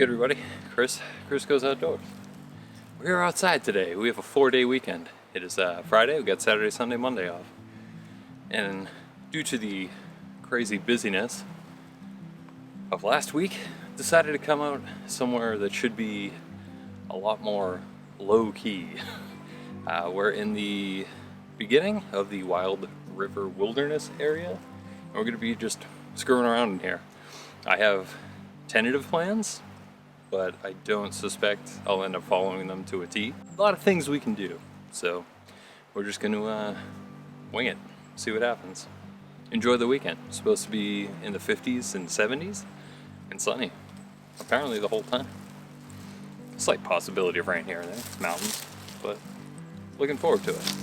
good, everybody? Chris Goes Outdoors. We're outside today. We have a 4-day weekend. It is Friday. We got Saturday, Sunday, Monday off. And due to the crazy busyness of last week, decided to come out somewhere that should be a lot more low-key. We're in the beginning of the Wild River Wilderness area, and we're going to be just screwing around in here. I have tentative plans, but I don't suspect I'll end up following them to a T. A lot of things we can do, so we're just going to wing it, see what happens. Enjoy the weekend. It's supposed to be in the 50s and 70s and sunny, apparently the whole time. Slight possibility of rain here and there, it's mountains, but looking forward to it.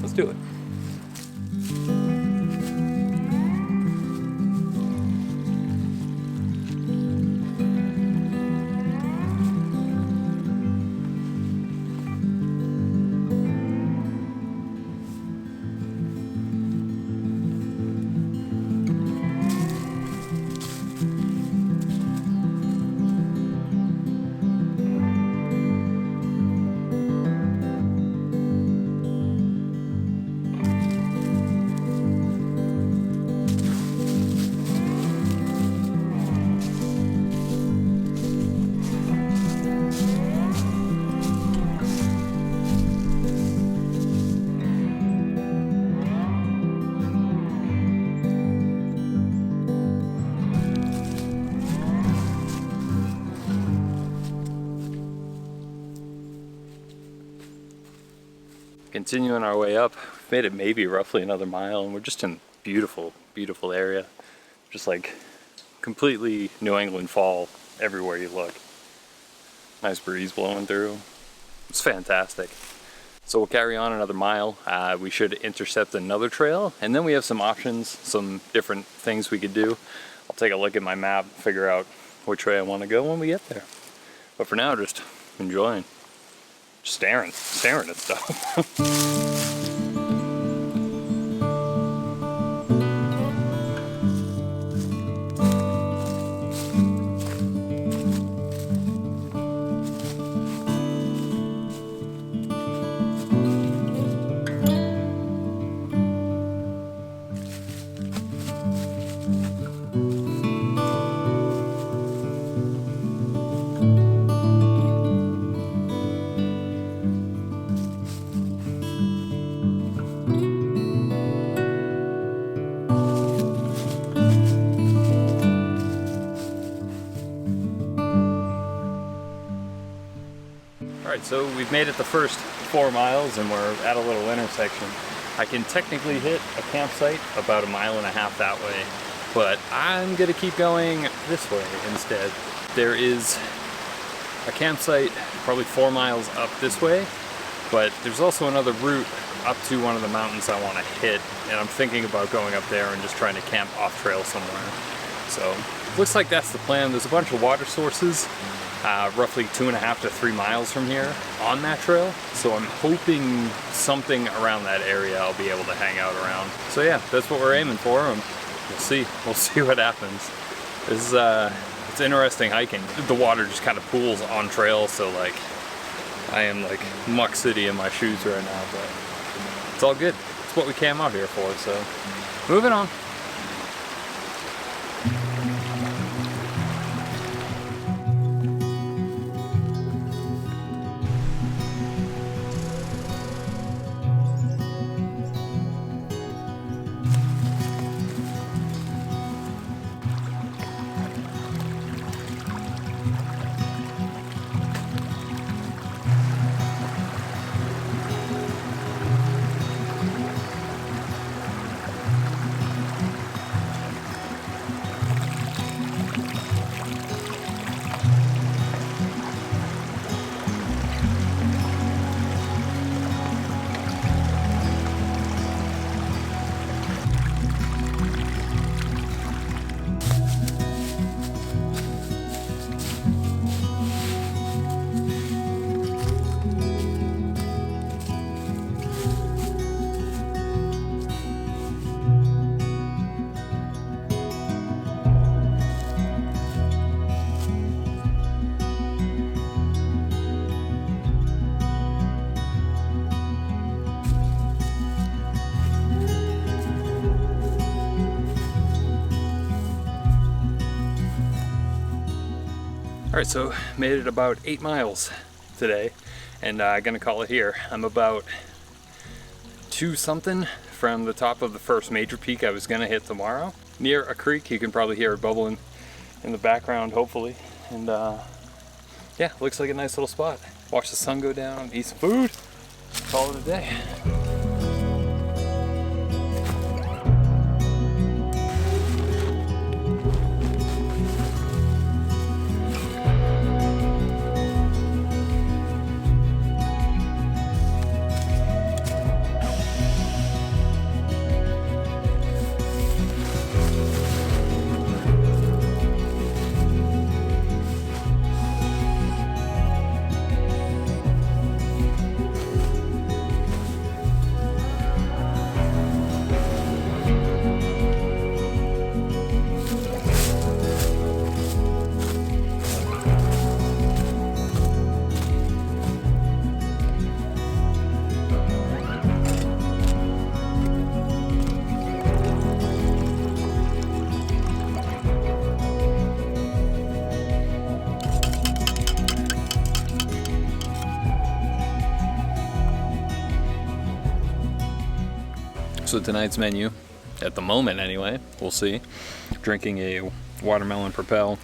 Let's do it. Continuing our way up, we've made it maybe roughly another mile, and we're just in beautiful, beautiful area. Just like completely New England fall everywhere you look. Nice breeze blowing through. It's fantastic. So we'll carry on another mile. We should intercept another trail, and then we have some options, some different things we could do. I'll take a look at my map, figure out which way I want to go when we get there. But for now, just enjoying. Staring at stuff. Alright, so we've made it the first 4 miles and we're at a little intersection. I can technically hit a campsite about 1.5 miles that way, but I'm gonna keep going this way instead. There is a campsite probably 4 miles up this way, but there's also another route up to one of the mountains I want to hit, and I'm thinking about going up there and just trying to camp off trail somewhere. So looks like that's the plan. There's a bunch of water sources roughly 2.5 to 3 miles from here on that trail, so I'm hoping something around that area I'll be able to hang out around. So yeah, that's what we're aiming for, and we'll see what happens. This is it's interesting hiking. The water just kind of pools on trail, so like I am like muck city in my shoes right now, but it's all good. It's what we came out here for, so moving on. Alright, so made it about 8 miles today, and gonna call it here. I'm about 2 something from the top of the first major peak I was gonna hit tomorrow. Near a creek, you can probably hear it bubbling in the background, hopefully. And yeah, looks like a nice little spot. Watch the sun go down, eat some food, call it a day. So tonight's menu, at the moment anyway, we'll see. Drinking a watermelon Propel.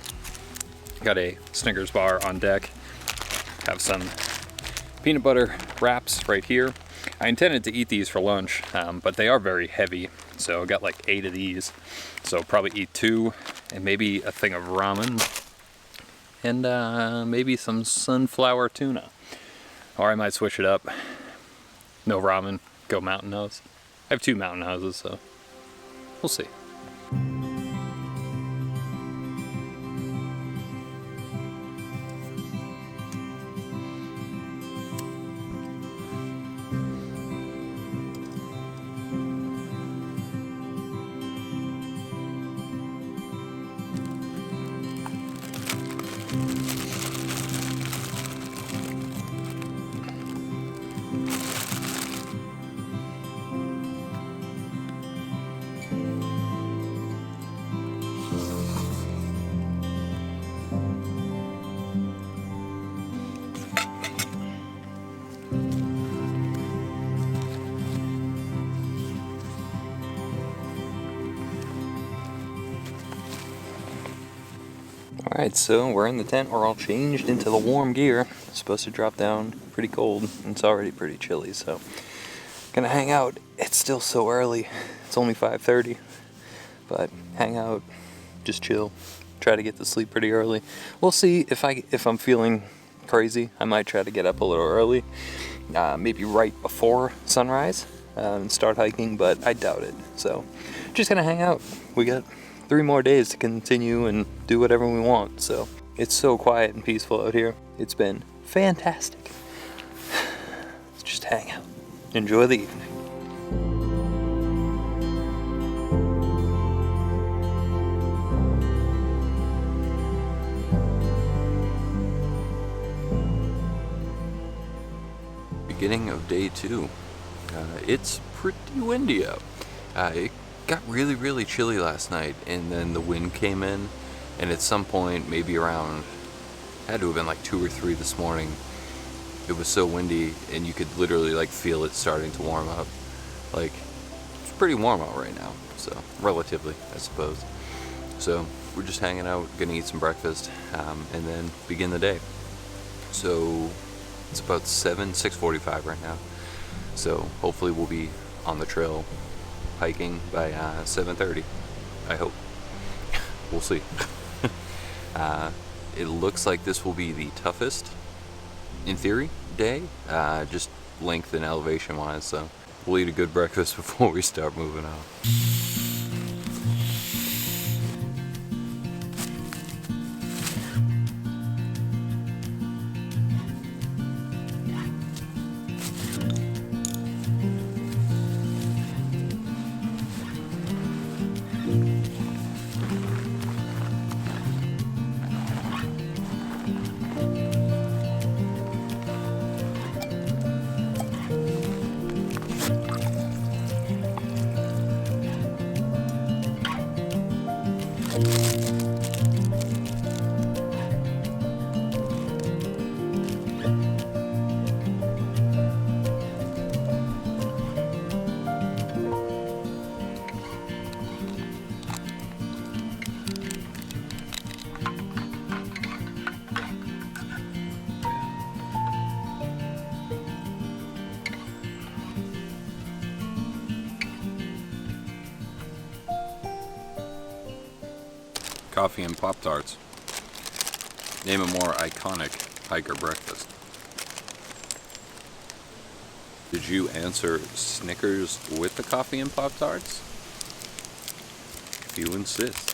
Got a Snickers bar on deck. Have some peanut butter wraps right here. I intended to eat these for lunch, but they are very heavy. So I got like 8 of these. So probably eat 2 and maybe a thing of ramen. And maybe some sunflower tuna. Or I might switch it up. No ramen, go mountain nose. I have 2 mountain houses, so we'll see. Alright, so we're in the tent. We're all changed into the warm gear. It's supposed to drop down pretty cold. And it's already pretty chilly, so gonna hang out. It's still so early. It's only 5:30, but hang out, just chill. Try to get to sleep pretty early. We'll see if I'm feeling crazy. I might try to get up a little early, maybe right before sunrise, and start hiking, but I doubt it. So just gonna hang out. We got 3 more days to continue and do whatever we want. So it's so quiet and peaceful out here. It's been fantastic. Let's just hang out. Enjoy the evening. Beginning of day 2. It's pretty windy out. It got really chilly last night, and then the wind came in, and at some point, maybe around, had to have been like 2 or 3 this morning, it was so windy, and you could literally like feel it starting to warm up. Like, it's pretty warm out right now, so relatively, I suppose. So we're just hanging out, gonna eat some breakfast, and then begin the day. So it's about 6:45 right now, so hopefully we'll be on the trail hiking by 7:30, I hope. We'll see. It looks like this will be the toughest, in theory, day, just length and elevation wise, so we'll eat a good breakfast before we start moving on. coffee and Pop-Tarts. Name a more iconic hiker breakfast. Did you answer Snickers with the coffee and Pop-Tarts? If you insist.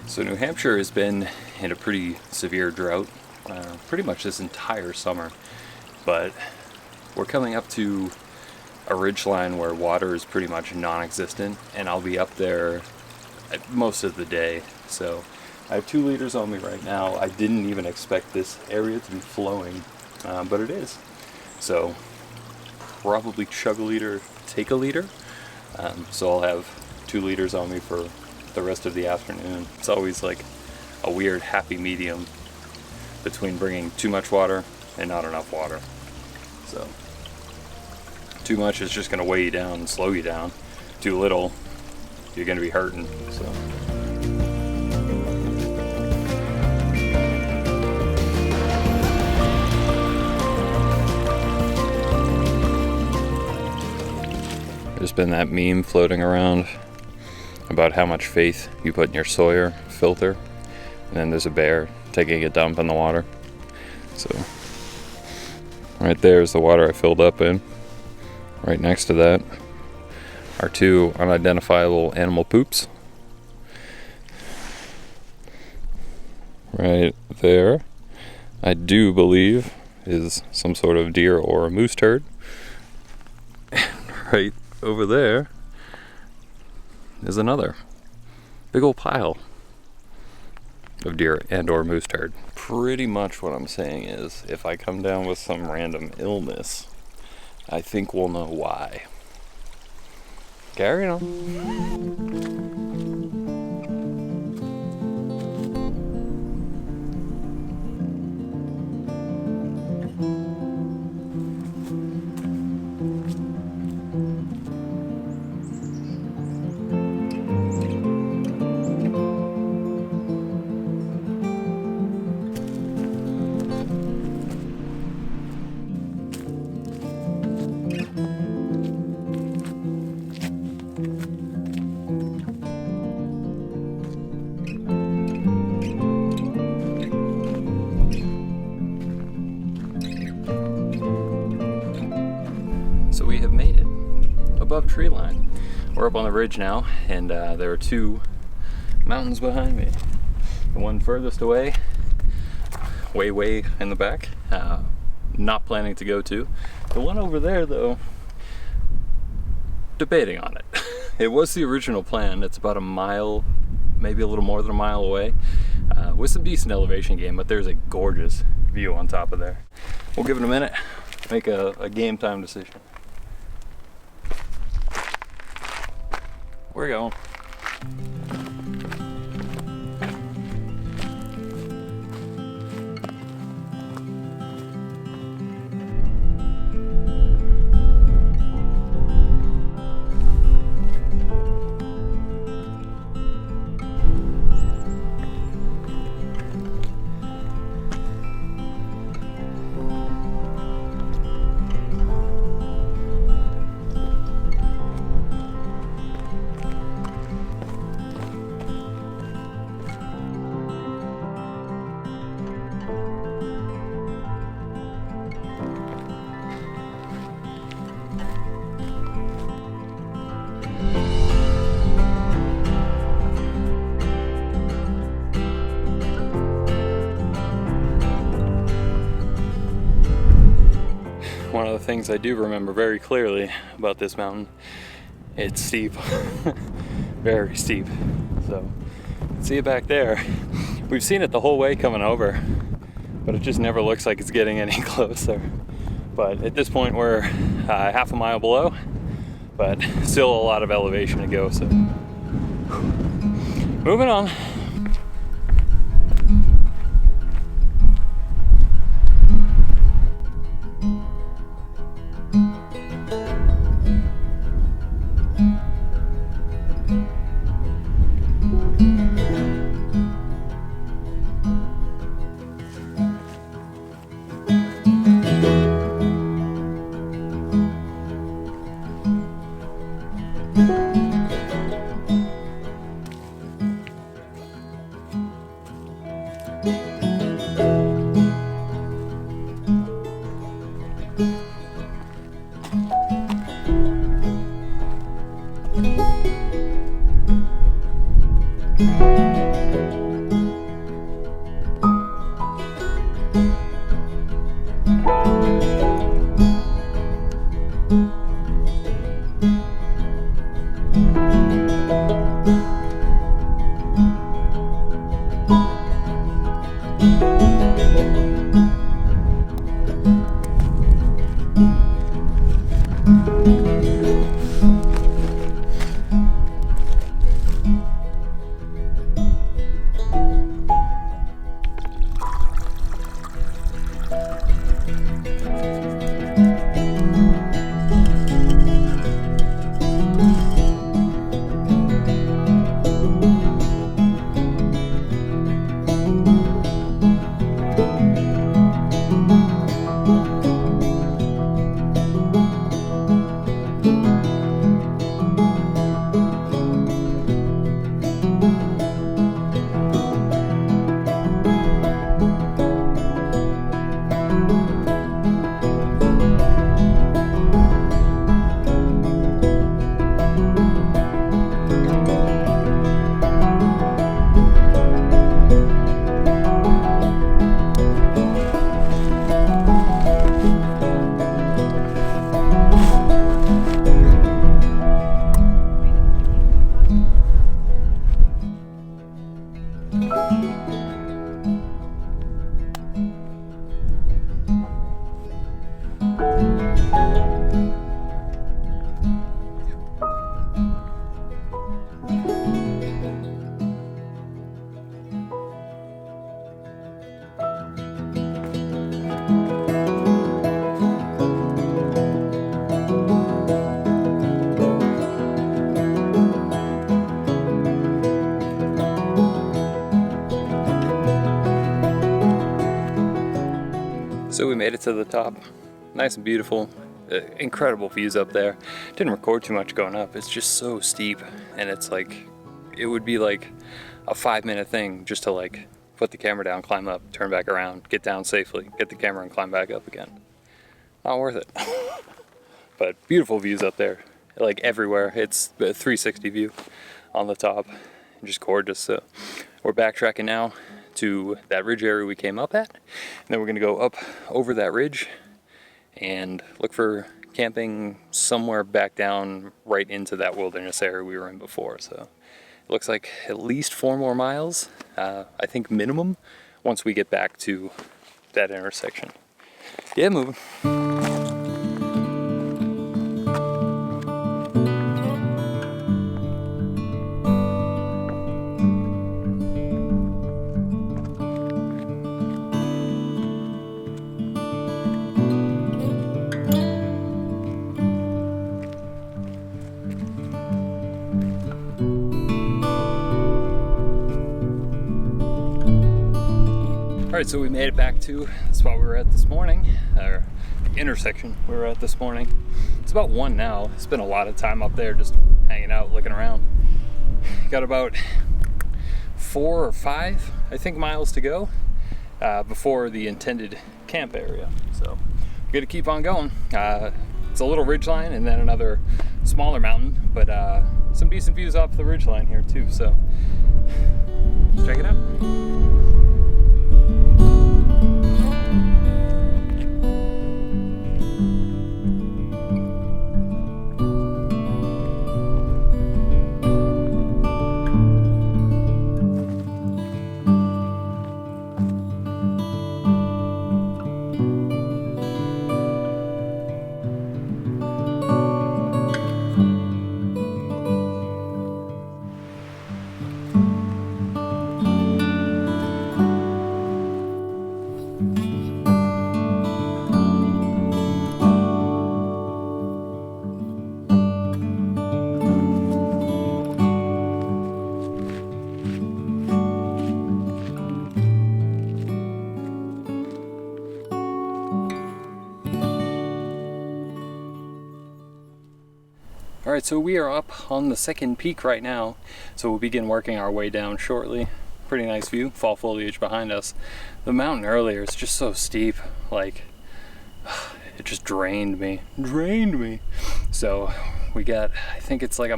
So New Hampshire has been in a pretty severe drought pretty much this entire summer, but we're coming up to a ridgeline where water is pretty much non-existent, and I'll be up there most of the day. So I have 2 liters on me right now. I didn't even expect this area to be flowing, but it is. So probably chug a liter, take a liter. So I'll have 2 liters on me for the rest of the afternoon. It's always like a weird happy medium between bringing too much water and not enough water. So too much is just going to weigh you down and slow you down. Too little, you're going to be hurting. So there's been that meme floating around about how much faith you put in your Sawyer filter, and then there's a bear taking a dump in the water. So right there is the water I filled up in. Right next to that are 2 unidentifiable animal poops. Right there, I do believe, is some sort of deer or a moose turd. Right over there is another big old pile of deer and or moose turd. Pretty much what I'm saying is, if I come down with some random illness, I think we'll know why. Carry on. So we have made it above tree line. We're up on the ridge now, and there are 2 mountains behind me. The one furthest away, way in the back, not planning to go to. The one over there though, debating on it. It was the original plan. It's about a mile, maybe a little more than a mile away, with some decent elevation gain, but there's a gorgeous view on top of there. We'll give it a minute, make a game time decision. We're going. the things I do remember very clearly about this mountain. It's steep, very steep. So, see it back there. We've seen it the whole way coming over, but it just never looks like it's getting any closer. But at this point we're half a mile below, but still a lot of elevation to go, so moving on. So we made it to the top. Nice and beautiful. Incredible views up there. Didn't record too much going up. It's just so steep, and it's like, it would be like a 5-minute thing just to like put the camera down, climb up, turn back around, get down safely, get the camera and climb back up again. Not worth it. But beautiful views up there, like everywhere. It's a 360 view on the top, just gorgeous. So we're backtracking now to that ridge area we came up at, and then we're gonna go up over that ridge and look for camping somewhere back down right into that wilderness area we were in before. So it looks like at least 4 more miles, I think minimum, once we get back to that intersection. Yeah, moving. Alright, so we made it back to the spot we were at this morning, or the intersection we were at this morning. It's about 1 now. Spent a lot of time up there just hanging out, looking around. Got about 4 or 5, I think, miles to go before the intended camp area. So we're gonna keep on going. It's a little ridgeline and then another smaller mountain, but some decent views off the ridgeline here too. So let's check it out. Alright, so we are up on the second peak right now, so we'll begin working our way down shortly. Pretty nice view, fall foliage behind us. The mountain earlier is just so steep, like, it just drained me. So we got, I think it's like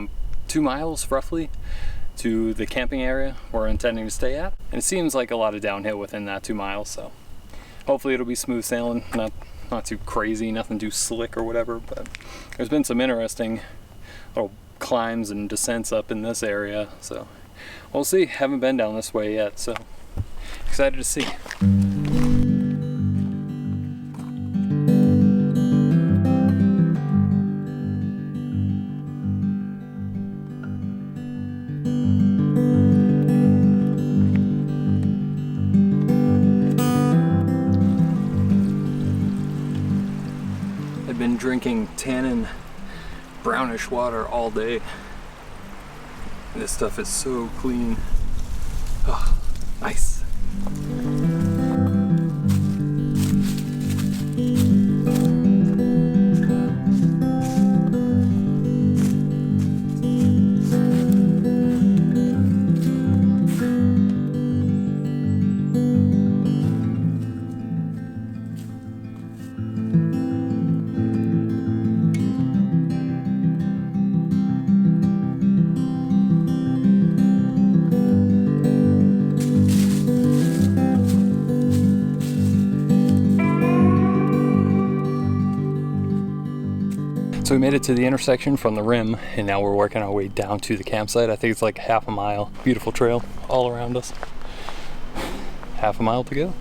2 miles roughly to the camping area we're intending to stay at. And it seems like a lot of downhill within that 2 miles, so hopefully it'll be smooth sailing, not too crazy, nothing too slick or whatever, but there's been some interesting little climbs and descents up in this area, so we'll see. Haven't been down this way yet, so excited to see. I've been drinking tannin brownish water all day. And this stuff is so clean. Oh, nice. So we made it to the intersection from the rim, and now we're working our way down to the campsite. I think it's like half a mile. Beautiful trail all around us. Half a mile to go.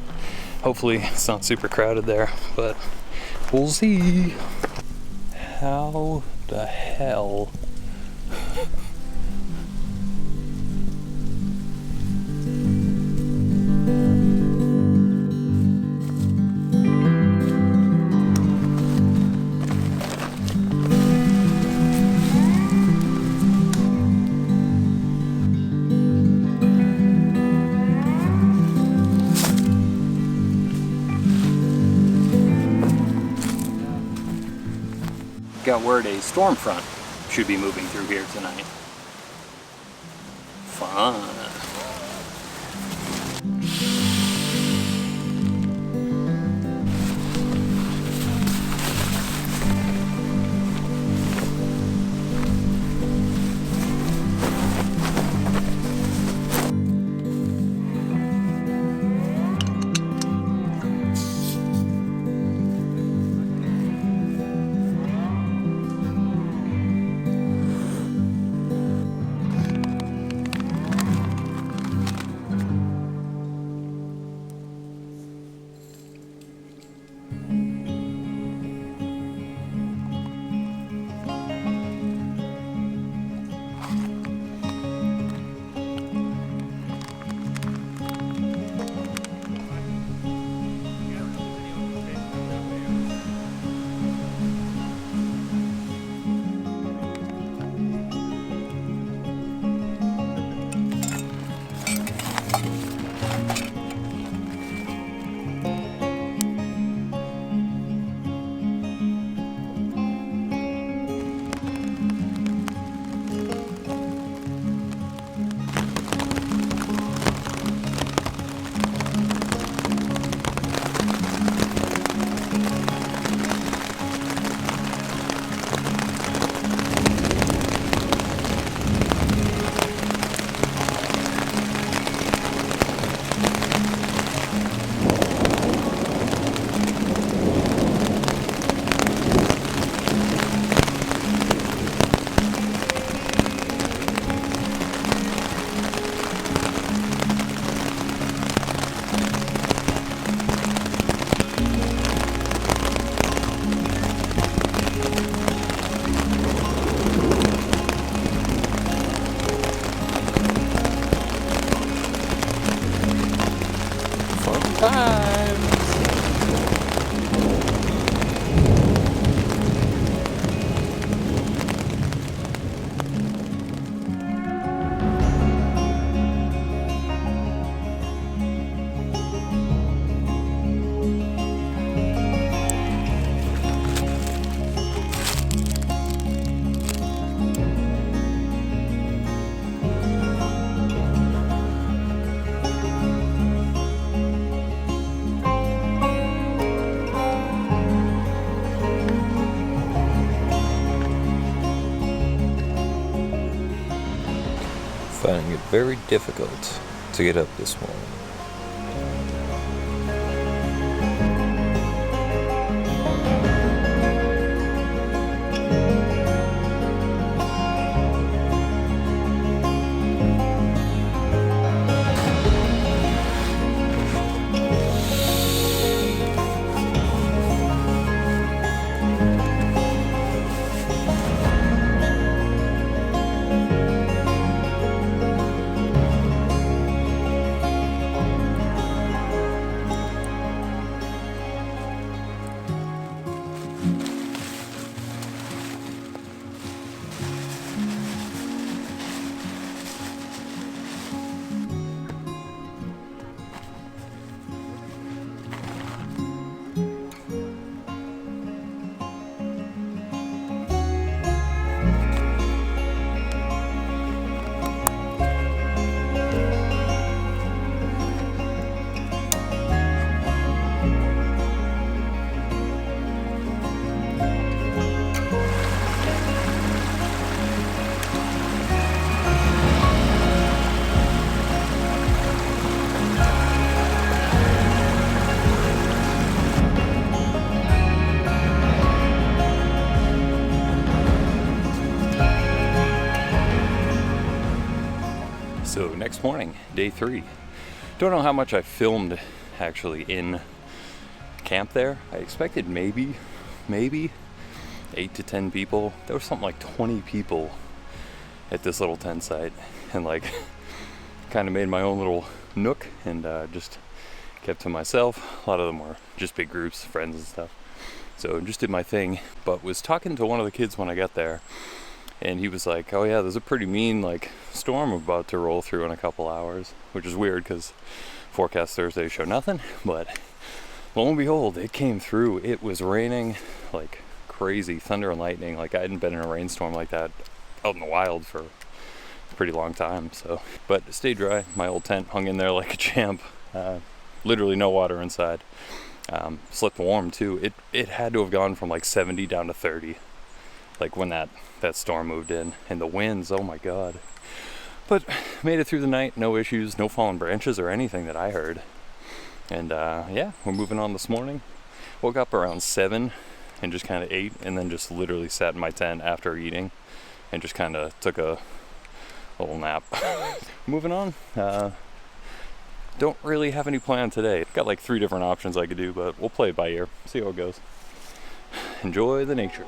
Hopefully it's not super crowded there, but we'll see. How the hell? Got word a storm front should be moving through here tonight. Fun. finding it very difficult to get up this morning. So next morning, day 3. Don't know how much I filmed actually in camp there. I expected maybe 8 to 10 people. There was something like 20 people at this little tent site, and like kind of made my own little nook and just kept to myself. A lot of them were just big groups, friends and stuff. So just did my thing, but was talking to one of the kids when I got there. And he was like, oh yeah, there's a pretty mean like storm about to roll through in a couple hours, which is weird because forecast Thursday show nothing, but lo and behold, it came through. It was raining like crazy, thunder and lightning. Like I hadn't been in a rainstorm like that out in the wild for a pretty long time. So, but it stayed dry. My old tent hung in there like a champ. Literally no water inside. Slept warm too. It had to have gone from like 70 down to 30. Like when that storm moved in, and the winds, oh my god. But made it through the night, no issues, no fallen branches or anything that I heard. And yeah, we're moving on this morning. Woke up around 7 and just kind of ate, and then just literally sat in my tent after eating and just kind of took a little nap. Moving on. Don't really have any plan today. Got like 3 different options I could do, but we'll play it by ear, see how it goes. Enjoy the nature.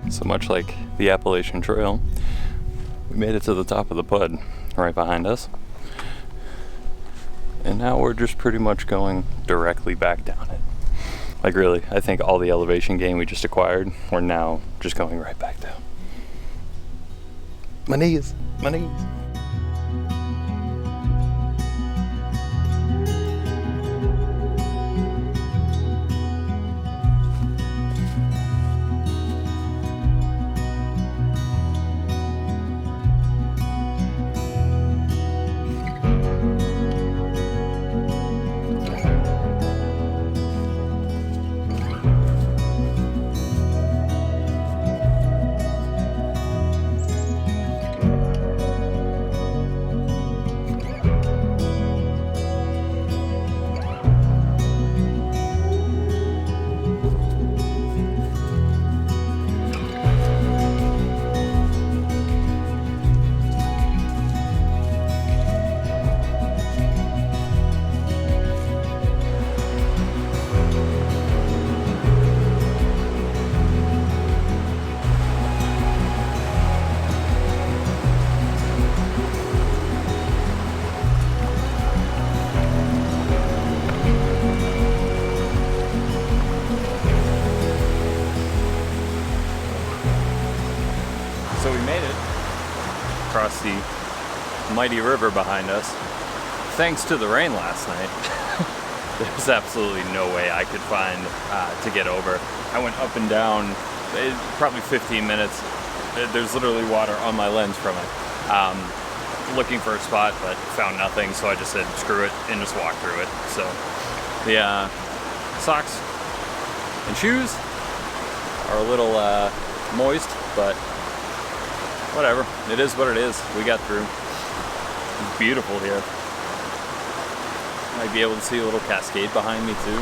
So much like the Appalachian Trail, we made it to the top of the Pud right behind us. And now we're just pretty much going directly back down it. Like really, I think all the elevation gain we just acquired, we're now just going right back down. My knees, my knees. see mighty river behind us. Thanks to the rain last night, there's absolutely no way I could find to get over. I went up and down, probably 15 minutes. There's literally water on my lens from it. Looking for a spot, but found nothing, so I just said screw it and just walked through it. So the socks and shoes are a little moist, but whatever. It is what it is. We got through. It's beautiful here. Might be able to see a little cascade behind me too.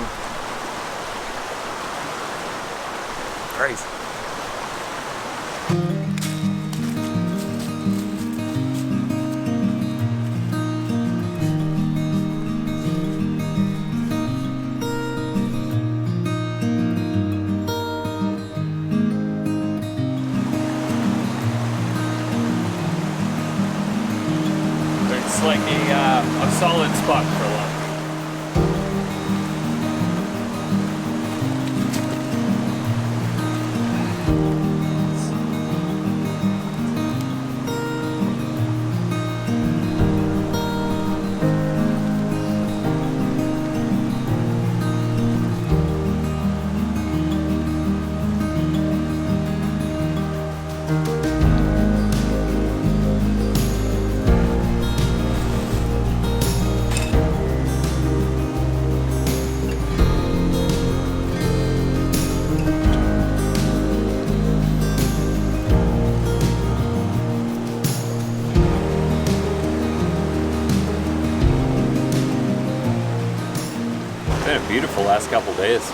Crazy. It's like a solid spot for lunch. Been a beautiful last couple days.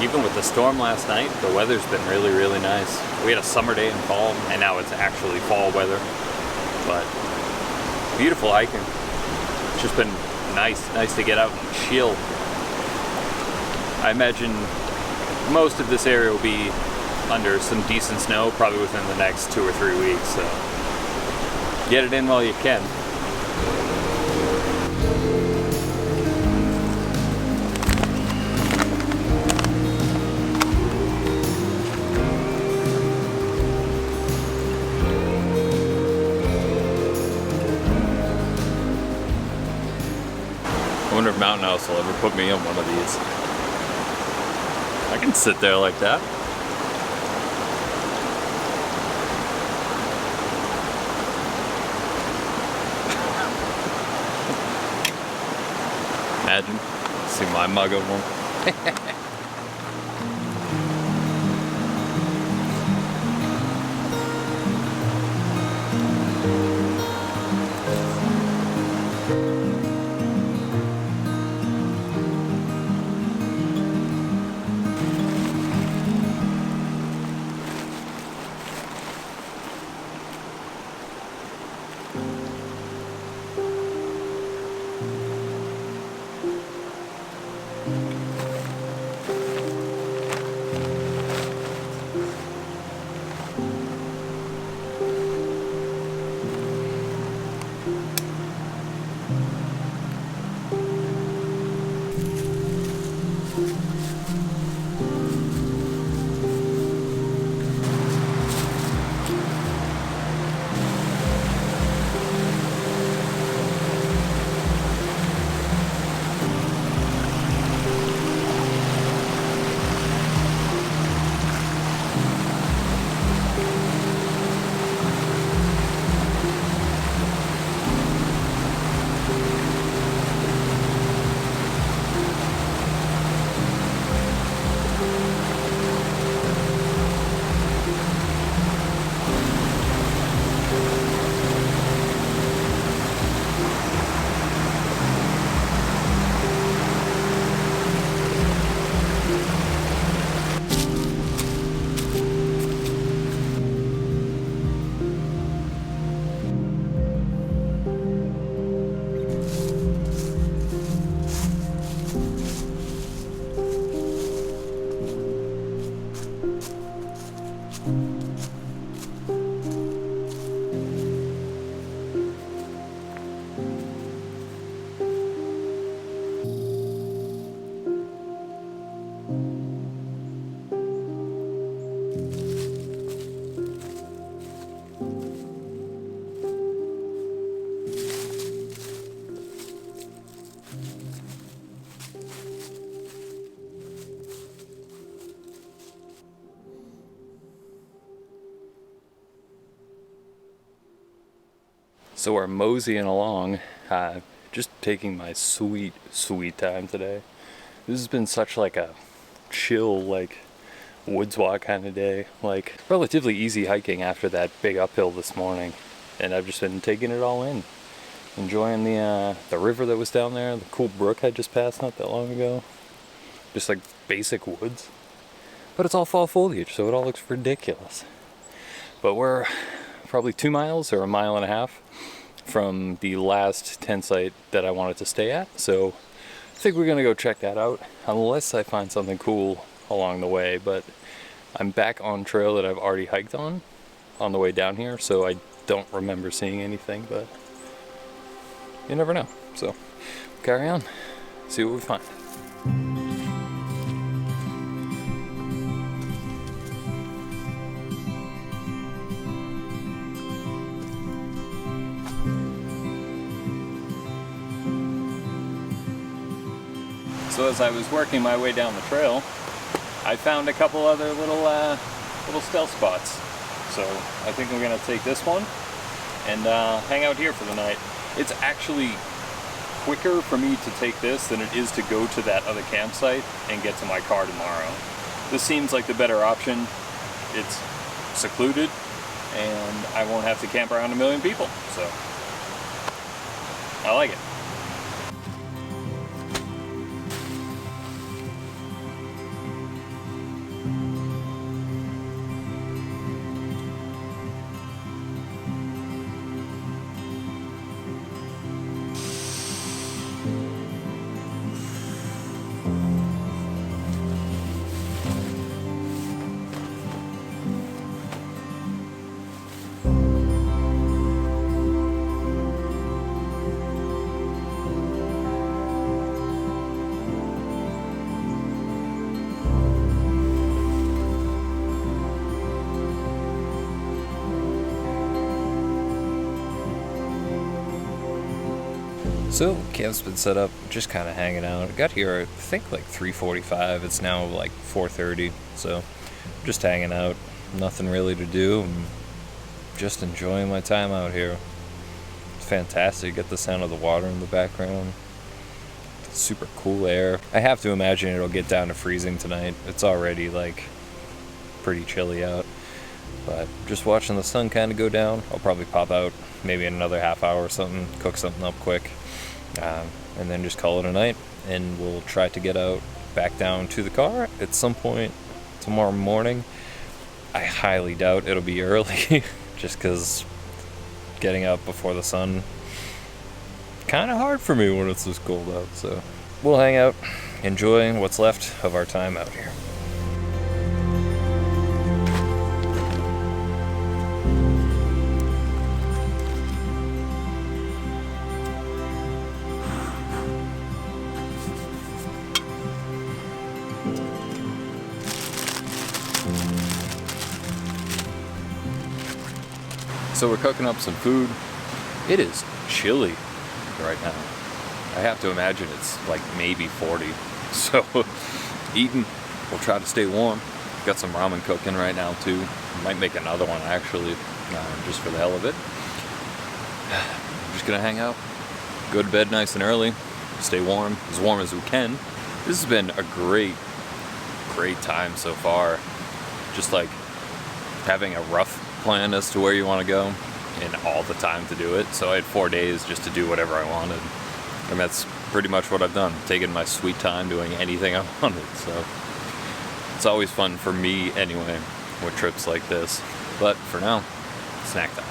Even with the storm last night, the weather's been really, really nice. We had a summer day in fall, and now it's actually fall weather. But beautiful hiking. It's just been nice to get out and chill. I imagine most of this area will be under some decent snow, probably within the next 2 or 3 weeks. So get it in while you can. I wonder if Mountain House will ever put me on one of these. I can sit there like that. Imagine, see my mug of one. So we're moseying along, just taking my sweet time today. This has been such like a chill, like woods walk kind of day, like relatively easy hiking after that big uphill this morning, and I've just been taking it all in, enjoying the river that was down there, the cool brook I just passed not that long ago. Just like basic woods, but it's all fall foliage, so it all looks ridiculous. But we're probably 2 miles or 1.5 miles from the last tent site that I wanted to stay at, so I think we're gonna go check that out, unless I find something cool along the way. But I'm back on trail that I've already hiked on the way down here, so I don't remember seeing anything, but you never know. So carry on, see what we find. So as I was working my way down the trail, I found a couple other little stealth spots. So I think I'm gonna take this one and hang out here for the night. It's actually quicker for me to take this than it is to go to that other campsite and get to my car tomorrow. This seems like the better option. It's secluded and I won't have to camp around a million people, so I like it. So camp's been set up, just kind of hanging out. I got here I think like 3:45. It's now like 4:30, so just hanging out. Nothing really to do, and just enjoying my time out here. It's fantastic. Get the sound of the water in the background. Super cool air. I have to imagine it'll get down to freezing tonight. It's already like pretty chilly out, but just watching the sun kind of go down. I'll probably pop out maybe in another half hour or something, cook something up quick. And then just call it a night, and we'll try to get out back down to the car at some point tomorrow morning. I highly doubt it'll be early just because getting up before the sun kind of hard for me when it's this cold out. So we'll hang out, enjoy what's left of our time out here. So we're cooking up some food. It is chilly right now. I have to imagine it's like maybe 40. So eating, we'll try to stay warm. Got some ramen cooking right now too. Might make another one actually, just for the hell of it. I'm just gonna hang out, go to bed nice and early, stay warm as we can. This has been a great time so far. Just like having a rough plan as to where you want to go and all the time to do it. So I had 4 days just to do whatever I wanted, and that's pretty much what I've done, taking my sweet time doing anything I wanted. So it's always fun for me anyway with trips like this. But for now, snack time.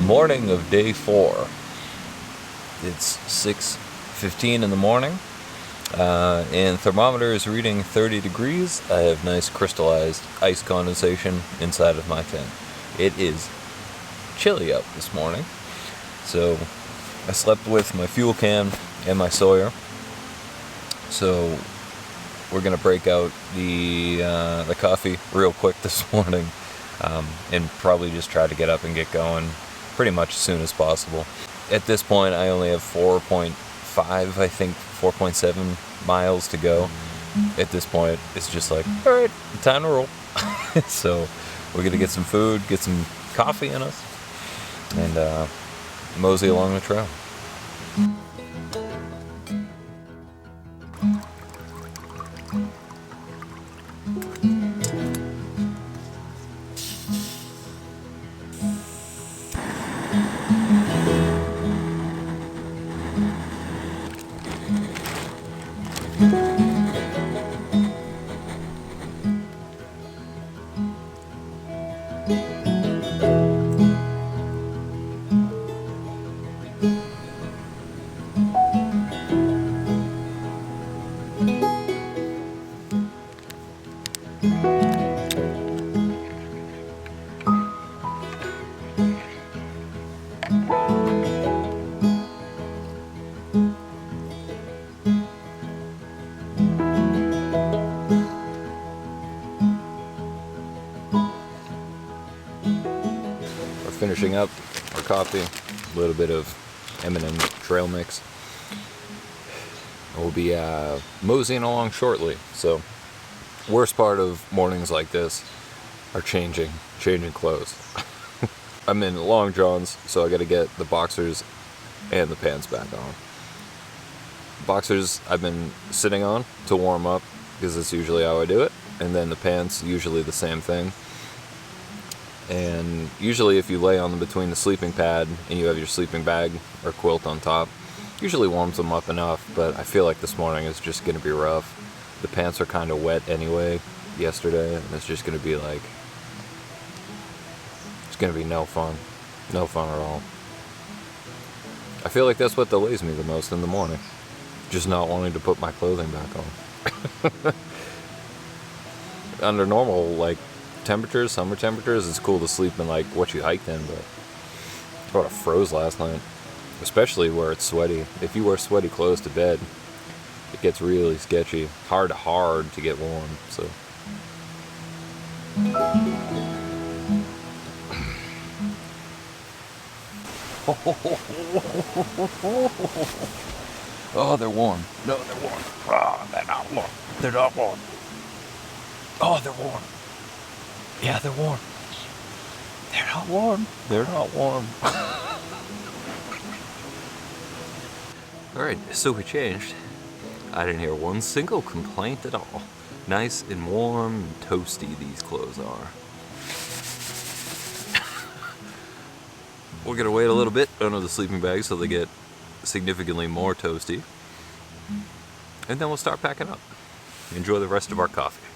Morning of day 4. It's 6:15 in the morning, and thermometer is reading 30 degrees. I have nice crystallized ice condensation inside of my tent. It is chilly out this morning, so I slept with my fuel can and my Sawyer. So we're gonna break out the coffee real quick this morning, and probably just try to get up and get going pretty much as soon as possible. At this point, I only have 4.5, I think 4.7 miles to go. At this point, it's just like, all right, time to roll. So we're gonna get some food, get some coffee in us, and mosey along the trail. Finishing up our coffee, a little bit of M&M trail mix. We'll be moseying along shortly. So, worst part of mornings like this are changing clothes. I'm in long johns, so I got to get the boxers and the pants back on. Boxers I've been sitting on to warm up because that's usually how I do it, and then the pants usually the same thing. And usually if you lay on them between the sleeping pad and you have your sleeping bag or quilt on top, usually warms them up enough, but I feel like this morning is just going to be rough. The pants are kind of wet anyway yesterday, and it's just going to be like, it's going to be no fun. No fun at all. I feel like that's what delays me the most in the morning. Just not wanting to put my clothing back on. Under normal, like, temperatures, summer temperatures, it's cool to sleep in like what you hiked in, but I thought I froze last night, especially where it's sweaty. If you wear sweaty clothes to bed, it gets really sketchy. Hard to get warm. So oh, they're warm. No, they're warm. Oh, they're not warm. They're not warm. Oh, they're warm. Yeah, they're warm. They're not warm. They're not warm. Alright, so we changed. I didn't hear one single complaint at all. Nice and warm and toasty these clothes are. We're gonna wait a little bit under the sleeping bag so they get significantly more toasty. And then we'll start packing up. Enjoy the rest of our coffee.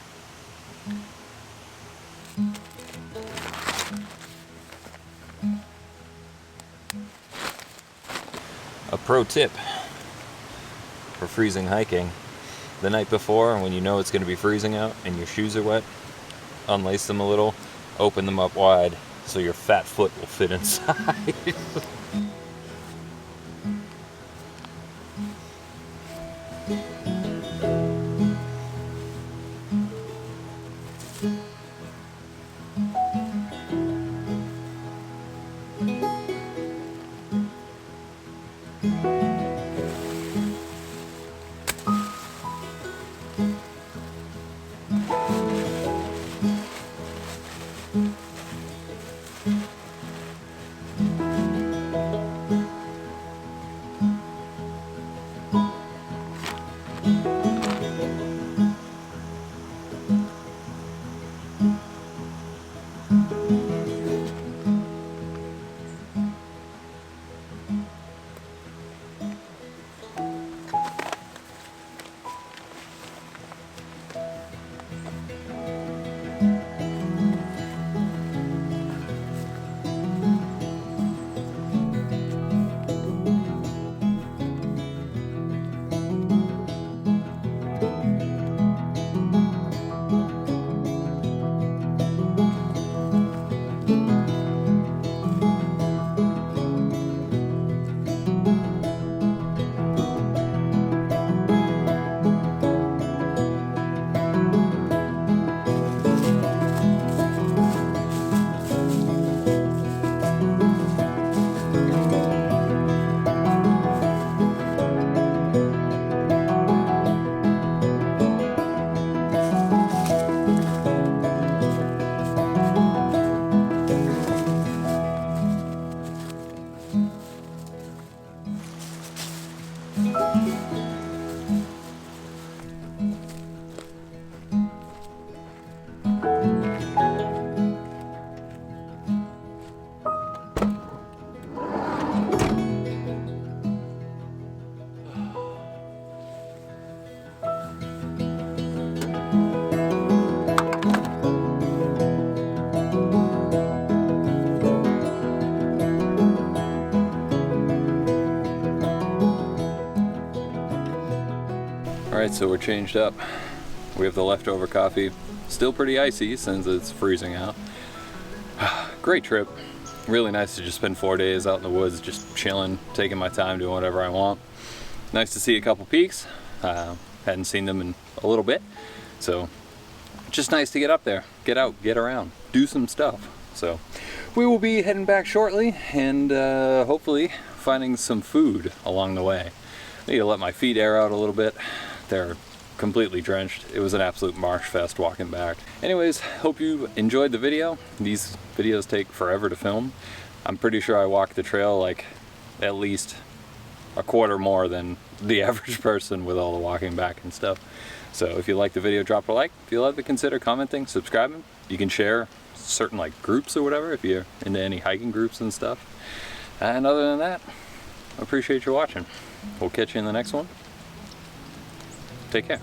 A pro tip for freezing hiking: the night before, when you know it's going to be freezing out and your shoes are wet, unlace them a little, open them up wide so your fat foot will fit inside. Alright, so we're changed up. We have the leftover coffee. Still pretty icy since it's freezing out. Great trip. Really nice to just spend 4 days out in the woods, just chilling, taking my time, doing whatever I want. Nice to see a couple peaks. Hadn't seen them in a little bit. So, just nice to get up there, get out, get around, do some stuff. So, we will be heading back shortly and hopefully finding some food along the way. I need to let my feet air out a little bit. They're completely drenched. It was an absolute marsh fest walking back. Anyways, hope you enjoyed the video. These videos take forever to film. I'm pretty sure I walked the trail like at least a quarter more than the average person with all the walking back and stuff. So if you like the video, drop a like. If you love it, consider commenting, subscribing. You can share certain like groups or whatever if you're into any hiking groups and stuff. And other than that, I appreciate you watching. We'll catch you in the next one. Take care.